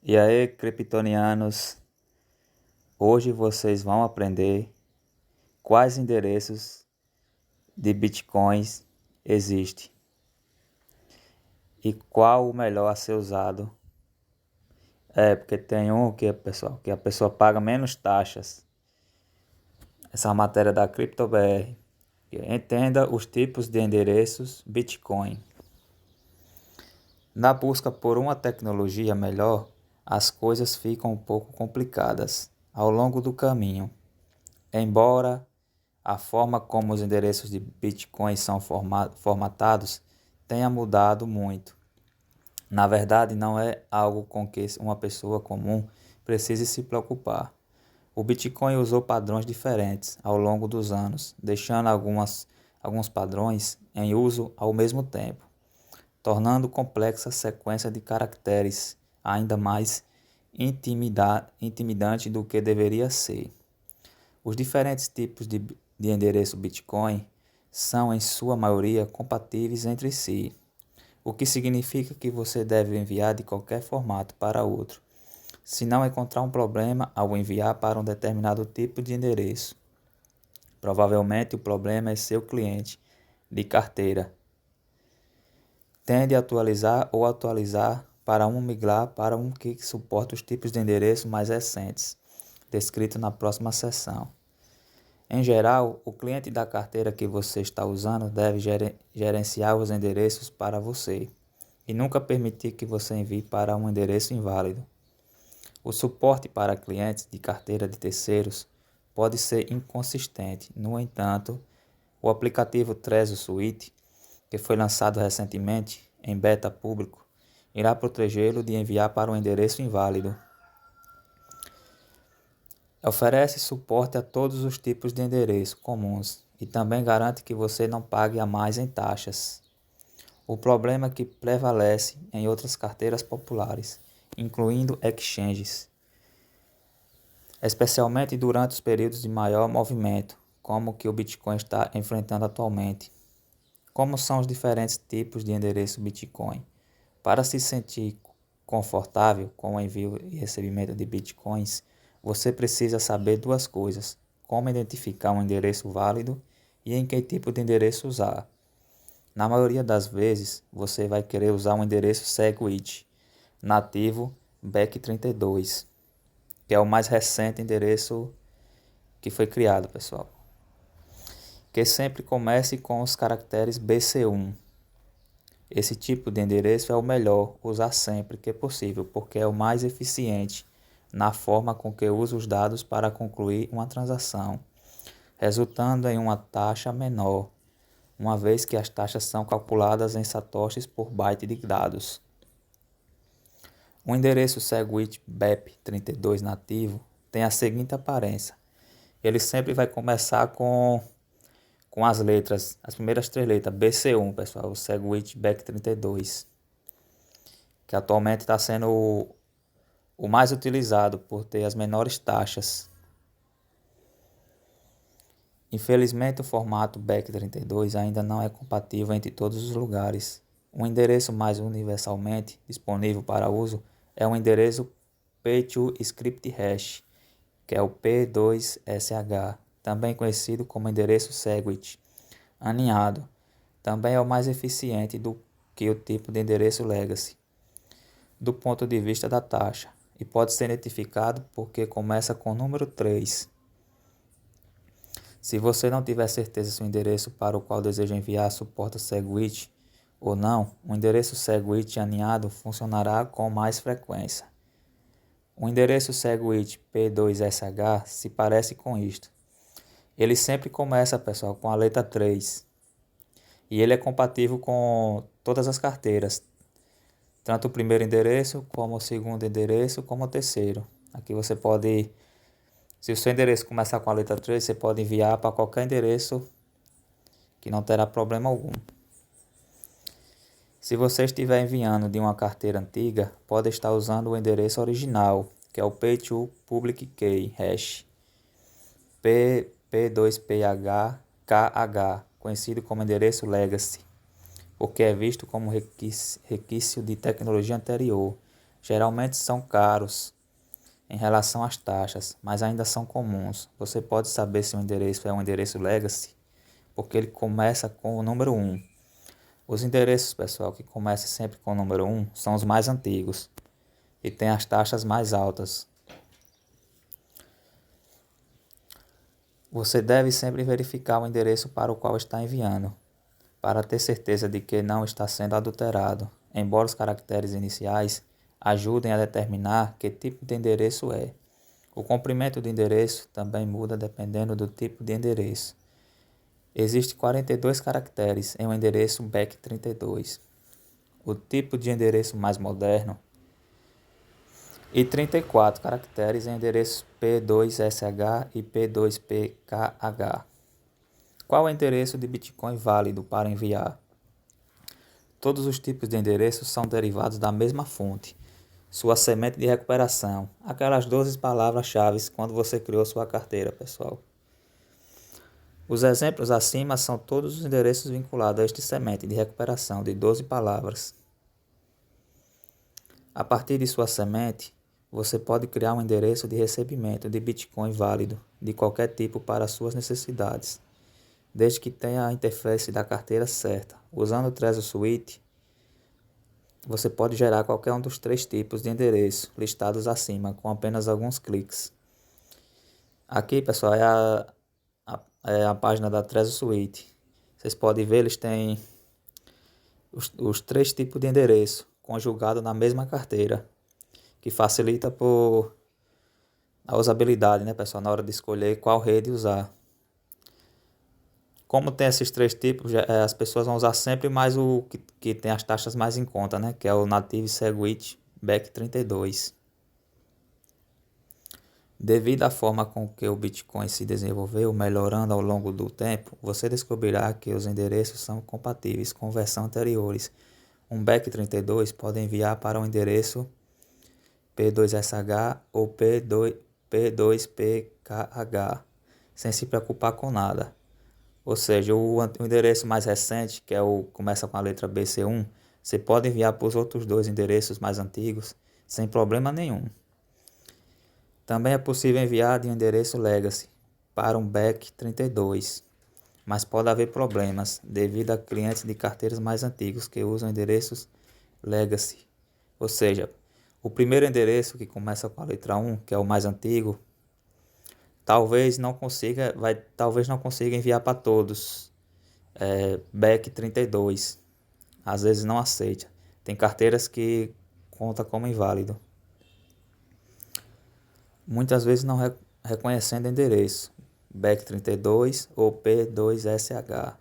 E aí, criptonianos, hoje vocês vão aprender quais endereços de bitcoins existem e qual o melhor a ser usado. Porque tem um que a pessoa paga menos taxas. Essa é uma matéria da CryptoBR. Entenda os tipos de endereços Bitcoin. Na busca por uma tecnologia melhor, as coisas ficam um pouco complicadas ao longo do caminho. Embora a forma como os endereços de Bitcoin são formatados tenha mudado muito. Na verdade, não é algo com que uma pessoa comum precise se preocupar. O Bitcoin usou padrões diferentes ao longo dos anos, deixando alguns padrões em uso ao mesmo tempo, tornando complexa a sequência de caracteres ainda mais intimidante do que deveria ser. Os diferentes tipos de endereço Bitcoin são, em sua maioria, compatíveis entre si, o que significa que você deve enviar de qualquer formato para outro, se não encontrar um problema ao enviar para um determinado tipo de endereço. Provavelmente o problema é seu cliente de carteira. Tende a atualizar ou atualizar para migrar para um que suporte os tipos de endereço mais recentes, descrito na próxima seção. Em geral, o cliente da carteira que você está usando deve gerenciar os endereços para você e nunca permitir que você envie para um endereço inválido. O suporte para clientes de carteira de terceiros pode ser inconsistente. No entanto, o aplicativo Trezor Suite, que foi lançado recentemente em beta público, irá protegê-lo de enviar para um endereço inválido. Oferece suporte a todos os tipos de endereço comuns e também garante que você não pague a mais em taxas. O problema que prevalece em outras carteiras populares, incluindo exchanges, especialmente durante os períodos de maior movimento, como o que o Bitcoin está enfrentando atualmente. Como são os diferentes tipos de endereço Bitcoin? Para se sentir confortável com o envio e recebimento de Bitcoins, você precisa saber duas coisas: como identificar um endereço válido e em que tipo de endereço usar. Na maioria das vezes, você vai querer usar um endereço SegWit nativo BEC32, que é o mais recente endereço que foi criado, pessoal. Que sempre comece com os caracteres BC1. Esse tipo de endereço é o melhor usar sempre que possível, porque é o mais eficiente na forma com que usa os dados para concluir uma transação, resultando em uma taxa menor, uma vez que as taxas são calculadas em satoshis por byte de dados. O endereço SegWit BEP32 nativo tem a seguinte aparência. Ele sempre vai começar com as letras, as primeiras três letras, BC1, pessoal, o SegWit BEC32, que atualmente está sendo o mais utilizado por ter as menores taxas. Infelizmente, o formato BEC32 ainda não é compatível entre todos os lugares. Um endereço mais universalmente disponível para uso é um endereço P2Script Hash, que é o P2SH, também conhecido como endereço SegWit aninhado. Também é o mais eficiente do que o tipo de endereço Legacy, do ponto de vista da taxa, e pode ser identificado porque começa com o número 3. Se você não tiver certeza se o endereço para o qual deseja enviar suporta SegWit ou não, o endereço SegWit aninhado funcionará com mais frequência. O endereço SegWit P2SH se parece com isto. Ele sempre começa, pessoal, com a letra 3. E ele é compatível com todas as carteiras, tanto o primeiro endereço, como o segundo endereço, como o terceiro. Aqui você pode, se o seu endereço começar com a letra 3, você pode enviar para qualquer endereço que não terá problema algum. Se você estiver enviando de uma carteira antiga, pode estar usando o endereço original, que é o P2 Public Key Hash, P2PHKH, conhecido como endereço Legacy, o que é visto como requisito de tecnologia anterior, Geralmente são caros em relação às taxas, mas ainda são comuns. Você pode saber se o endereço é um endereço legacy, porque ele começa com o número 1. Os endereços, pessoal, que começam sempre com o número 1 são os mais antigos e têm as taxas mais altas. Você deve sempre verificar o endereço para o qual está enviando, para ter certeza de que não está sendo adulterado, embora os caracteres iniciais ajudem a determinar que tipo de endereço é. O comprimento do endereço também muda dependendo do tipo de endereço. Existem 42 caracteres em um endereço BAC32, o tipo de endereço mais moderno, e 34 caracteres em endereços P2SH e P2PKH. Qual é o endereço de Bitcoin válido para enviar? Todos os tipos de endereços são derivados da mesma fonte, sua semente de recuperação, aquelas 12 palavras-chave quando você criou sua carteira, pessoal. Os exemplos acima são todos os endereços vinculados a este semente de recuperação de 12 palavras. A partir de sua semente, você pode criar um endereço de recebimento de Bitcoin válido de qualquer tipo para suas necessidades, desde que tenha a interface da carteira certa. Usando o Trezor Suite, você pode gerar qualquer um dos 3 tipos de endereço listados acima com apenas alguns cliques. Aqui, pessoal, é a página da Trezor Suite. Vocês podem ver, eles têm os 3 tipos de endereço conjugados na mesma carteira, que facilita por a usabilidade, né, pessoal, na hora de escolher qual rede usar. Como tem esses 3 tipos, as pessoas vão usar sempre mais o que tem as taxas mais em conta, né, que é o Native Segwit BAC32. Devido à forma com que o Bitcoin se desenvolveu, melhorando ao longo do tempo, você descobrirá que os endereços são compatíveis com versões anteriores. Um BAC32 pode enviar para um endereço P2SH ou P2PKH, sem se preocupar com nada. Ou seja, o endereço mais recente, que começa com a letra BC1, você pode enviar para os outros 2 endereços mais antigos, sem problema nenhum. Também é possível enviar de um endereço Legacy para um BAC32, mas pode haver problemas devido a clientes de carteiras mais antigos que usam endereços Legacy. Ou seja, o primeiro endereço que começa com a letra 1, que é o mais antigo, talvez não consiga enviar para todos. BAC32 às vezes não aceita. Tem carteiras que conta como inválido. Muitas vezes não reconhecendo endereço BAC32 ou P2SH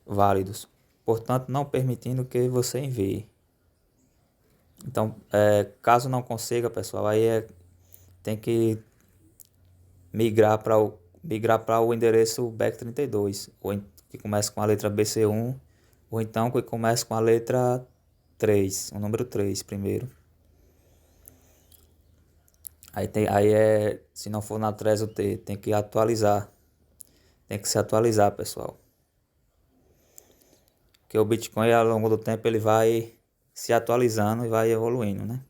válidos, portanto não permitindo que você envie. Então, caso não consiga, pessoal, aí tem que migrar para o endereço BAC32, que começa com a letra BC1, ou então que começa com a letra 3, o número 3 primeiro. Se não for na Trezor T, tem que atualizar. Tem que se atualizar, pessoal. Porque o Bitcoin, ao longo do tempo, ele vai se atualizando e vai evoluindo, né?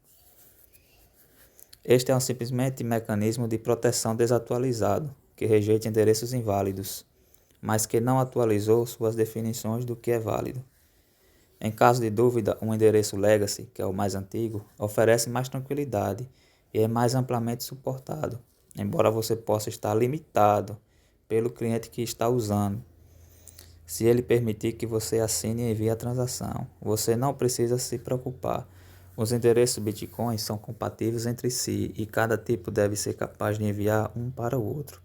Este é simplesmente um mecanismo de proteção desatualizado, que rejeita endereços inválidos, mas que não atualizou suas definições do que é válido. Em caso de dúvida, um endereço Legacy, que é o mais antigo, oferece mais tranquilidade e é mais amplamente suportado, embora você possa estar limitado pelo cliente que está usando. Se ele permitir que você assine e envie a transação, você não precisa se preocupar. Os endereços Bitcoin são compatíveis entre si e cada tipo deve ser capaz de enviar um para o outro.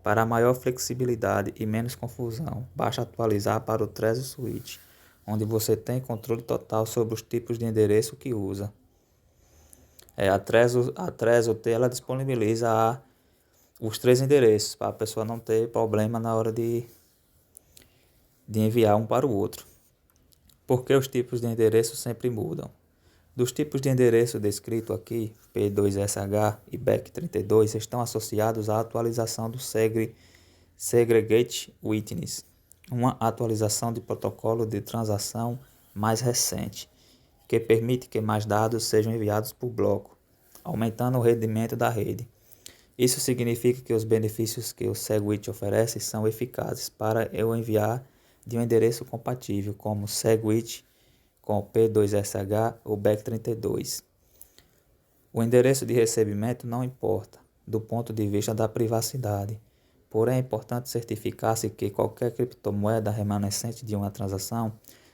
Para maior flexibilidade e menos confusão, basta atualizar para o Trezor Suite, onde você tem controle total sobre os tipos de endereço que usa. A Trezor T, ela disponibiliza os 3 endereços, para a pessoa não ter problema na hora de enviar um para o outro. Porque os tipos de endereço sempre mudam. Dos tipos de endereço descrito aqui, P2SH e BAC32 estão associados à atualização do Segregate Witness, uma atualização de protocolo de transação mais recente. que permite que mais dados sejam enviados por bloco, aumentando o rendimento da rede. Isso significa que os benefícios que o SegWit oferece são eficazes para eu enviar de um endereço compatível, como SegWit com P2SH ou Bec32. O endereço de recebimento não importa, do ponto de vista da privacidade. Porém, é importante certificar-se que qualquer criptomoeda remanescente de uma transação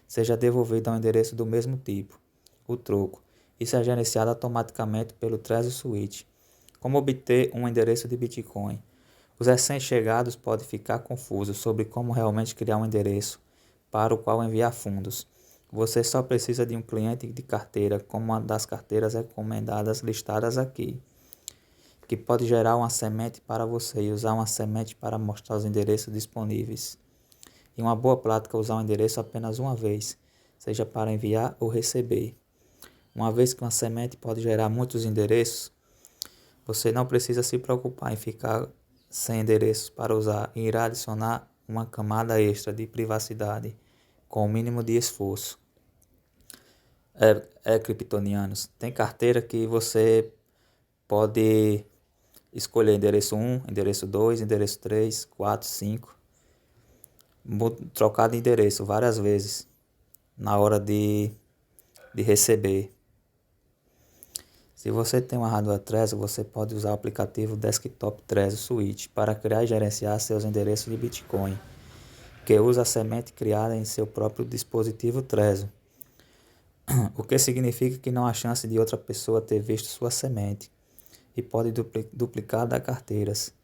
seja devolvida a um endereço do mesmo tipo, o troco. Isso é gerenciado automaticamente pelo Trezor Switch. Como obter um endereço de Bitcoin? Os recém-chegados podem ficar confusos sobre como realmente criar um endereço para o qual enviar fundos. Você só precisa de um cliente de carteira, como uma das carteiras recomendadas listadas aqui, que pode gerar uma semente para você e usar uma semente para mostrar os endereços disponíveis. E uma boa prática é usar um endereço apenas uma vez, seja para enviar ou receber. Uma vez que uma semente pode gerar muitos endereços, você não precisa se preocupar em ficar sem endereços para usar e irá adicionar uma camada extra de privacidade com o mínimo de esforço. Criptonianos, tem carteira que você pode escolher endereço 1, endereço 2, endereço 3, 4, 5, trocar de endereço várias vezes na hora de receber. Se você tem uma hardware Trezor, você pode usar o aplicativo Desktop Trezor Switch para criar e gerenciar seus endereços de Bitcoin, que usa a semente criada em seu próprio dispositivo Trezor, o que significa que não há chance de outra pessoa ter visto sua semente e pode duplicar da carteiras.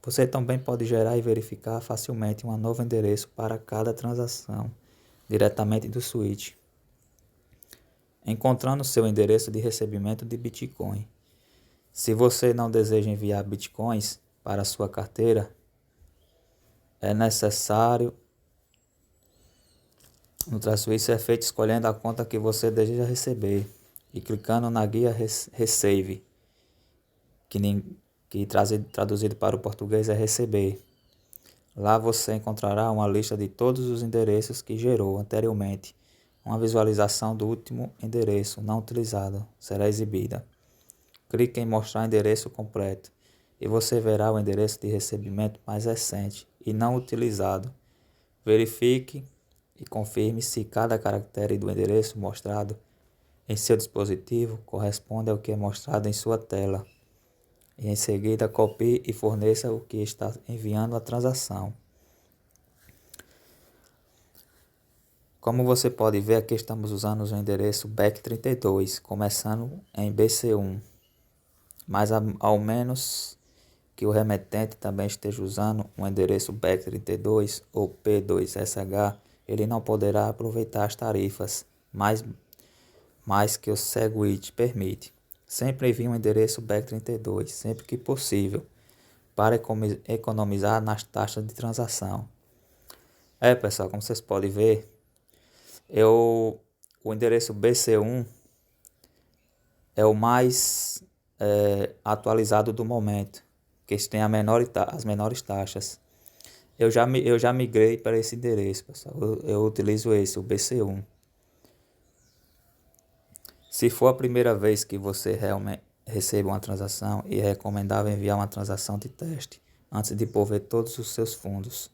Você também pode gerar e verificar facilmente um novo endereço para cada transação, diretamente do Switch, encontrando seu endereço de recebimento de Bitcoin. Se você não deseja enviar Bitcoins para sua carteira, é necessário no traço isso é feito escolhendo a conta que você deseja receber e clicando na guia Receive, que traduzido para o português é receber. Lá você encontrará uma lista de todos os endereços que gerou anteriormente. Uma visualização do último endereço não utilizado será exibida. Clique em mostrar endereço completo e você verá o endereço de recebimento mais recente e não utilizado. Verifique e confirme se cada caractere do endereço mostrado em seu dispositivo corresponde ao que é mostrado em sua tela. E em seguida copie e forneça o que está enviando a transação. Como você pode ver, aqui estamos usando o endereço BEC32, começando em BC1. Mas ao menos que o remetente também esteja usando um endereço BEC32 ou P2SH, ele não poderá aproveitar as tarifas mais que o SegWit permite. Sempre envie um endereço BEC32, sempre que possível, para economizar nas taxas de transação. Pessoal, como vocês podem ver, o endereço BC1 é o mais atualizado do momento, que tem as menores taxas. Eu já migrei para esse endereço, pessoal. Eu utilizo esse, o BC1. Se for a primeira vez que você realmente recebe uma transação, é recomendável enviar uma transação de teste antes de mover todos os seus fundos.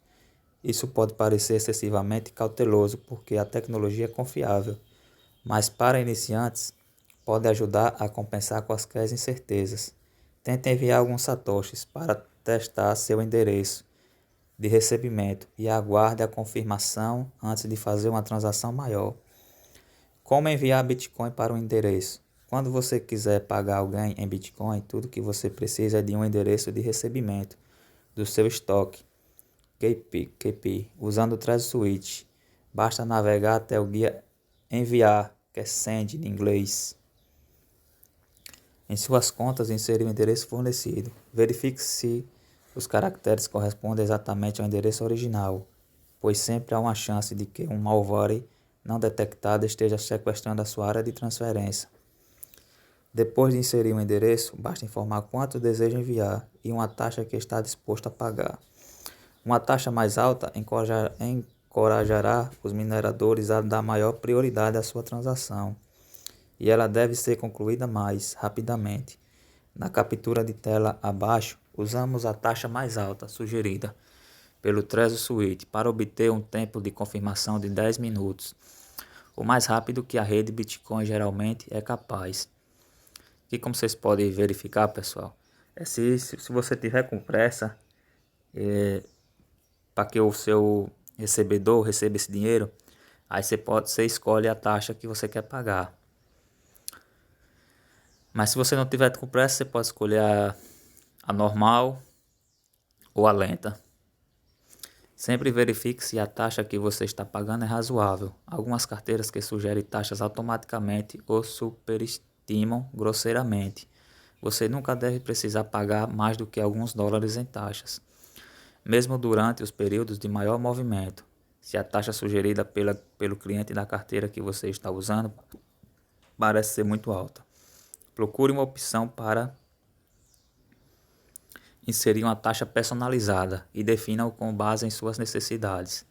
Isso pode parecer excessivamente cauteloso porque a tecnologia é confiável, mas para iniciantes pode ajudar a compensar quaisquer incertezas. Tente enviar alguns satoshis para testar seu endereço de recebimento e aguarde a confirmação antes de fazer uma transação maior. Como enviar Bitcoin para um endereço? Quando você quiser pagar alguém em Bitcoin, tudo que você precisa é de um endereço de recebimento do seu estoque KP, usando o Trezor Switch. Basta navegar até o guia Enviar, que é Send em inglês. Em suas contas, inserir o endereço fornecido. Verifique se os caracteres correspondem exatamente ao endereço original, pois sempre há uma chance de que um malware não detectado esteja sequestrando a sua área de transferência. Depois de inserir um endereço, basta informar quanto deseja enviar e uma taxa que está disposto a pagar. Uma taxa mais alta encorajará os mineradores a dar maior prioridade à sua transação. e ela deve ser concluída mais rapidamente. Na captura de tela abaixo, usamos a taxa mais alta sugerida pelo Trezor Suite para obter um tempo de confirmação de 10 minutos, o mais rápido que a rede Bitcoin geralmente é capaz. E como vocês podem verificar, pessoal, se você tiver com pressa, para que o seu recebedor receba esse dinheiro, aí você escolhe a taxa que você quer pagar. Mas se você não tiver com pressa, você pode escolher a normal ou a lenta. Sempre verifique se a taxa que você está pagando é razoável. Algumas carteiras que sugerem taxas automaticamente ou superestimam grosseiramente. Você nunca deve precisar pagar mais do que alguns dólares em taxas, mesmo durante os períodos de maior movimento. Se a taxa sugerida pelo cliente da carteira que você está usando parece ser muito alta, procure uma opção para inserir uma taxa personalizada e defina-o com base em suas necessidades.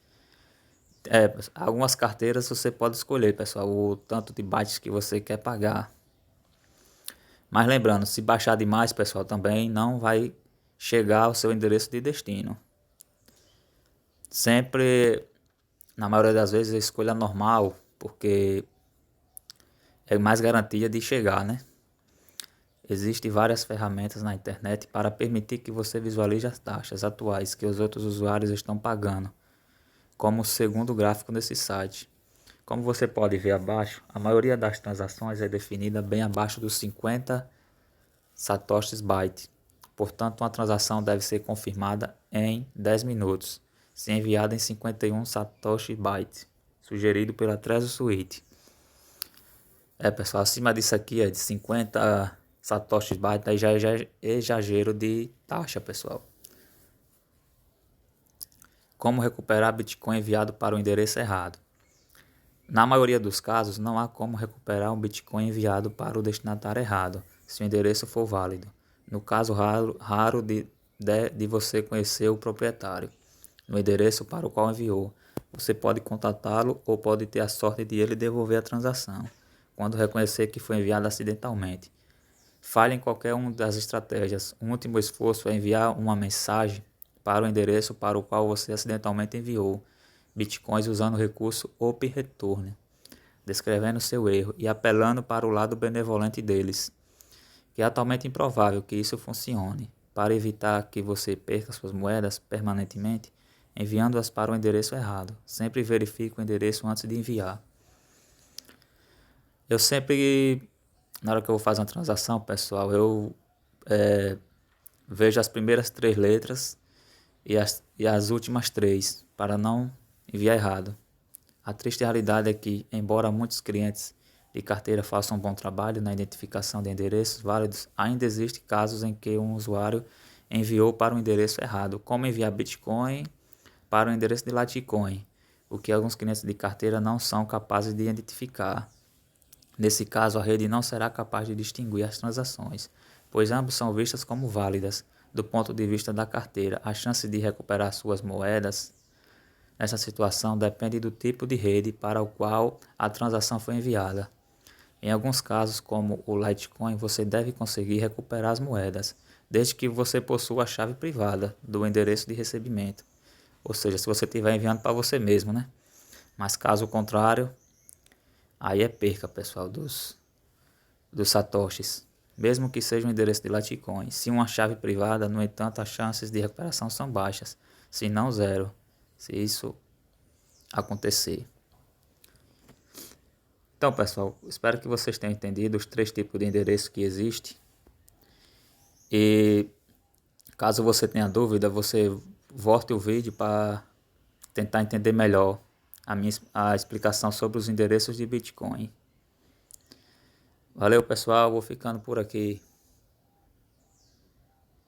Algumas carteiras você pode escolher, pessoal, o tanto de bytes que você quer pagar. Mas lembrando, se baixar demais, pessoal, também não vai chegar ao seu endereço de destino. Sempre, na maioria das vezes, a escolha normal, porque é mais garantia de chegar, né? Existem várias ferramentas na internet para permitir que você visualize as taxas atuais que os outros usuários estão pagando, como o segundo gráfico nesse site. Como você pode ver abaixo, a maioria das transações é definida bem abaixo dos 50 satoshis byte. Portanto, uma transação deve ser confirmada em 10 minutos, se enviada em 51 satoshi byte, sugerido pela Trezor Suite. Pessoal, acima disso aqui é de 50 satoshis byte, aí já é exagero de taxa, pessoal. Como recuperar Bitcoin enviado para o endereço errado? Na maioria dos casos, não há como recuperar um Bitcoin enviado para o destinatário errado, se o endereço for válido. No caso raro de você conhecer o proprietário, no endereço para o qual enviou, você pode contatá-lo ou pode ter a sorte de ele devolver a transação, quando reconhecer que foi enviado acidentalmente. Falhe em qualquer uma das estratégias. Um último esforço é enviar uma mensagem para o endereço para o qual você acidentalmente enviou bitcoins usando o recurso Open Return, descrevendo seu erro e apelando para o lado benevolente deles, que é atualmente improvável que isso funcione. Para evitar que você perca suas moedas permanentemente, enviando-as para o endereço errado. Sempre verifique o endereço antes de enviar. Eu sempre, na hora que eu vou fazer uma transação, pessoal, eu vejo as primeiras 3 letras e as últimas 3, para não enviar errado. A triste realidade é que, embora muitos clientes de carteira façam um bom trabalho na identificação de endereços válidos, ainda existem casos em que um usuário enviou para o endereço errado, como enviar Bitcoin para o endereço de Litecoin, o que alguns clientes de carteira não são capazes de identificar. Nesse caso, a rede não será capaz de distinguir as transações, pois ambas são vistas como válidas. Do ponto de vista da carteira, a chance de recuperar suas moedas nessa situação depende do tipo de rede para o qual a transação foi enviada. Em alguns casos, como o Litecoin, você deve conseguir recuperar as moedas, desde que você possua a chave privada do endereço de recebimento. Ou seja, se você estiver enviando para você mesmo, né? Mas caso contrário, aí é perca, pessoal, dos satoshis, mesmo que seja um endereço de Litecoin. Se uma chave privada, no entanto, as chances de recuperação são baixas, se não zero, se isso acontecer. Então, pessoal, espero que vocês tenham entendido os 3 tipos de endereço que existem. E caso você tenha dúvida, você volte o vídeo para tentar entender melhor a explicação sobre os endereços de Bitcoin. Valeu, pessoal, vou ficando por aqui.